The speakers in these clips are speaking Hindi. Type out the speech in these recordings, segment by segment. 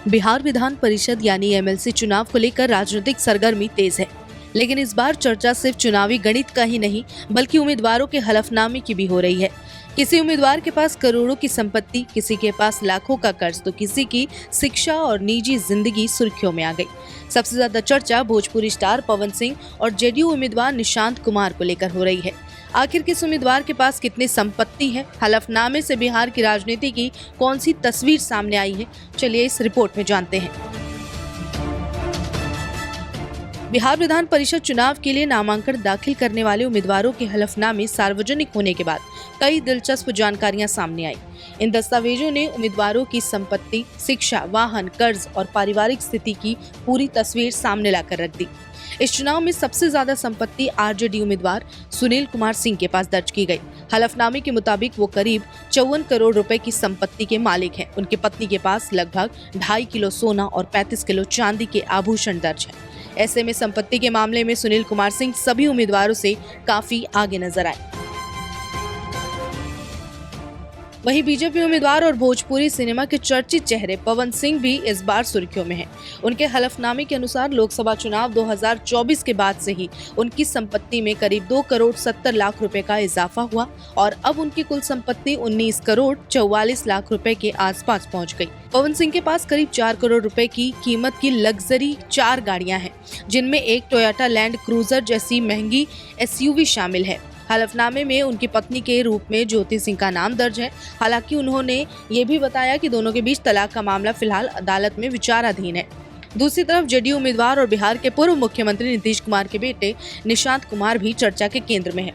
बिहार विधान परिषद यानी एमएलसी चुनाव को लेकर राजनीतिक सरगर्मी तेज है, लेकिन इस बार चर्चा सिर्फ चुनावी गणित का ही नहीं बल्कि उम्मीदवारों के हलफनामे की भी हो रही है। किसी उम्मीदवार के पास करोड़ों की संपत्ति, किसी के पास लाखों का कर्ज, तो किसी की शिक्षा और निजी जिंदगी सुर्खियों में आ गई। सबसे ज्यादा चर्चा भोजपुरी स्टार पवन सिंह और जेडीयू उम्मीदवार निशांत कुमार को लेकर हो रही है। आखिर किस उम्मीदवार के पास कितनी संपत्ति है, हलफनामे से बिहार की राजनीति की कौन सी तस्वीर सामने आई है, चलिए इस रिपोर्ट में जानते हैं। बिहार विधान परिषद चुनाव के लिए नामांकन दाखिल करने वाले उम्मीदवारों के हलफनामे सार्वजनिक होने के बाद कई दिलचस्प जानकारियां सामने आई। इन दस्तावेजों ने उम्मीदवारों की संपत्ति, शिक्षा, वाहन, कर्ज और पारिवारिक स्थिति की पूरी तस्वीर सामने लाकर रख दी। इस चुनाव में सबसे ज्यादा संपत्ति आरजेडी उम्मीदवार सुनील कुमार सिंह के पास दर्ज की गई। हलफनामे के मुताबिक वो करीब 54 करोड़ रुपए की संपत्ति के मालिक हैं। उनकी पत्नी के पास लगभग 2.5 किलो सोना और 35 किलो चांदी के आभूषण दर्ज हैं। ऐसे में संपत्ति के मामले में सुनील कुमार सिंह सभी उम्मीदवारों से काफी आगे नजर आए। वहीं बीजेपी उम्मीदवार और भोजपुरी सिनेमा के चर्चित चेहरे पवन सिंह भी इस बार सुर्खियों में हैं। उनके हलफनामे के अनुसार लोकसभा चुनाव 2024 के बाद से ही उनकी संपत्ति में करीब 2 करोड़ 70 लाख रुपए का इजाफा हुआ और अब उनकी कुल संपत्ति 19 करोड़ 44 लाख रुपए के आसपास पहुंच गई। पवन सिंह के पास करीब 4 करोड़ रुपए की कीमत की लग्जरी 4 गाड़ियां हैं, जिनमें एक टोयोटा लैंड क्रूजर जैसी महंगी एसयूवी शामिल है। हलफनामे में उनकी पत्नी के रूप में ज्योति सिंह का नाम दर्ज है। हालांकि उन्होंने ये भी बताया कि दोनों के बीच तलाक का मामला फिलहाल अदालत में विचाराधीन है। दूसरी तरफ जेडीयू उम्मीदवार और बिहार के पूर्व मुख्यमंत्री नीतीश कुमार के बेटे निशांत कुमार भी चर्चा के केंद्र में है।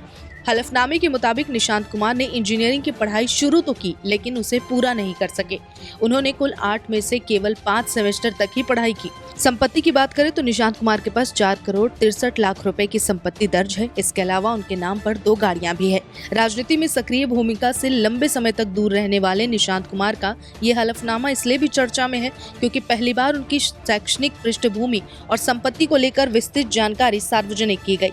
हलफनामे के मुताबिक निशांत कुमार ने इंजीनियरिंग की पढ़ाई शुरू तो की, लेकिन उसे पूरा नहीं कर सके। उन्होंने कुल 8 में से केवल 5 सेमेस्टर तक ही पढ़ाई की। संपत्ति की बात करें तो निशांत कुमार के पास 4 करोड़ 63 लाख रुपए की संपत्ति दर्ज है। इसके अलावा उनके नाम पर 2 गाड़ियां भी है। राजनीति में सक्रिय भूमिका से लंबे समय तक दूर रहने वाले निशांत कुमार का ये हलफनामा इसलिए भी चर्चा में है क्योंकि पहली बार उनकी शैक्षणिक पृष्ठभूमि और संपत्ति को लेकर विस्तृत जानकारी सार्वजनिक की गई।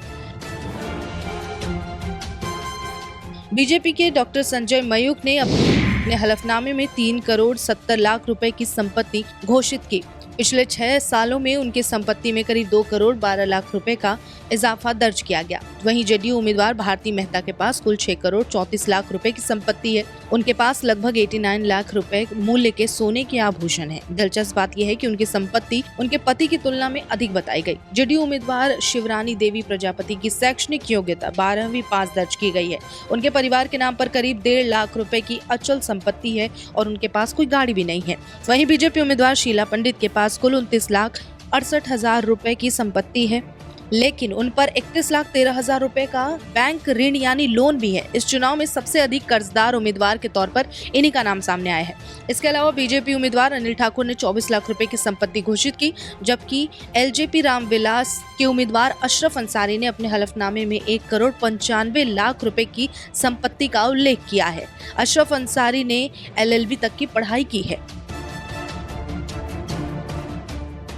बीजेपी के डॉक्टर संजय मयूख ने अपने हलफनामे में 3 करोड़ 70 लाख रुपए की संपत्ति घोषित की। पिछले 6 सालों में उनकी संपत्ति में करीब 2 करोड़ 12 लाख रुपए का इजाफा दर्ज किया गया। वहीं जेडीयू उम्मीदवार भारती मेहता के पास कुल 6 करोड़ 34 लाख रुपए की संपत्ति है। उनके पास लगभग 89 लाख रुपए मूल्य के सोने के आभूषण हैं। दिलचस्प बात यह है कि उनकी संपत्ति उनके पति की तुलना में अधिक बताई गई। जेडीयू उम्मीदवार शिवरानी देवी प्रजापति की शैक्षणिक योग्यता 12वीं पास दर्ज की गई है। उनके परिवार के नाम पर करीब 1.5 लाख रुपए की अचल संपत्ति है और उनके पास कोई गाड़ी भी नहीं है। वहीं बीजेपी उम्मीदवार शीला पंडित के पास कुल 29,68,000 रुपए की संपत्ति है, लेकिन उन पर 31,13,000 रुपए का बैंक ऋण यानी लोन भी है। इस चुनाव में सबसे अधिक कर्जदार उम्मीदवार के तौर पर इन्हीं का नाम सामने आया है। इसके अलावा बीजेपी उम्मीदवार अनिल ठाकुर ने 24 लाख रुपए की संपत्ति घोषित की, जबकि एलजेपी रामविलास के उम्मीदवार अशरफ अंसारी ने अपने हलफनामे में 1 करोड़ 95 लाख रुपए की संपत्ति का उल्लेख किया है। अशरफ अंसारी ने LLB तक की पढ़ाई की है।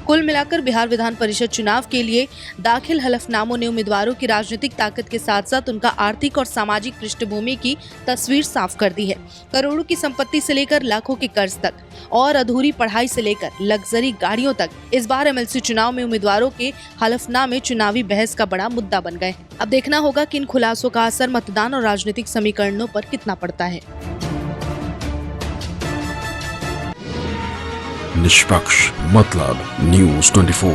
कुल मिलाकर बिहार विधान परिषद चुनाव के लिए दाखिल हलफनामों ने उम्मीदवारों की राजनीतिक ताकत के साथ साथ उनका आर्थिक और सामाजिक पृष्ठभूमि की तस्वीर साफ कर दी है। करोड़ों की संपत्ति से लेकर लाखों के कर्ज तक और अधूरी पढ़ाई से लेकर लग्जरी गाड़ियों तक इस बार एमएलसी चुनाव में उम्मीदवारों के हलफनामे चुनावी बहस का बड़ा मुद्दा बन गए। अब देखना होगा कि इन खुलासों का असर मतदान और राजनीतिक समीकरणों पर कितना पड़ता है। निष्पक्ष मतलब न्यूज़ 24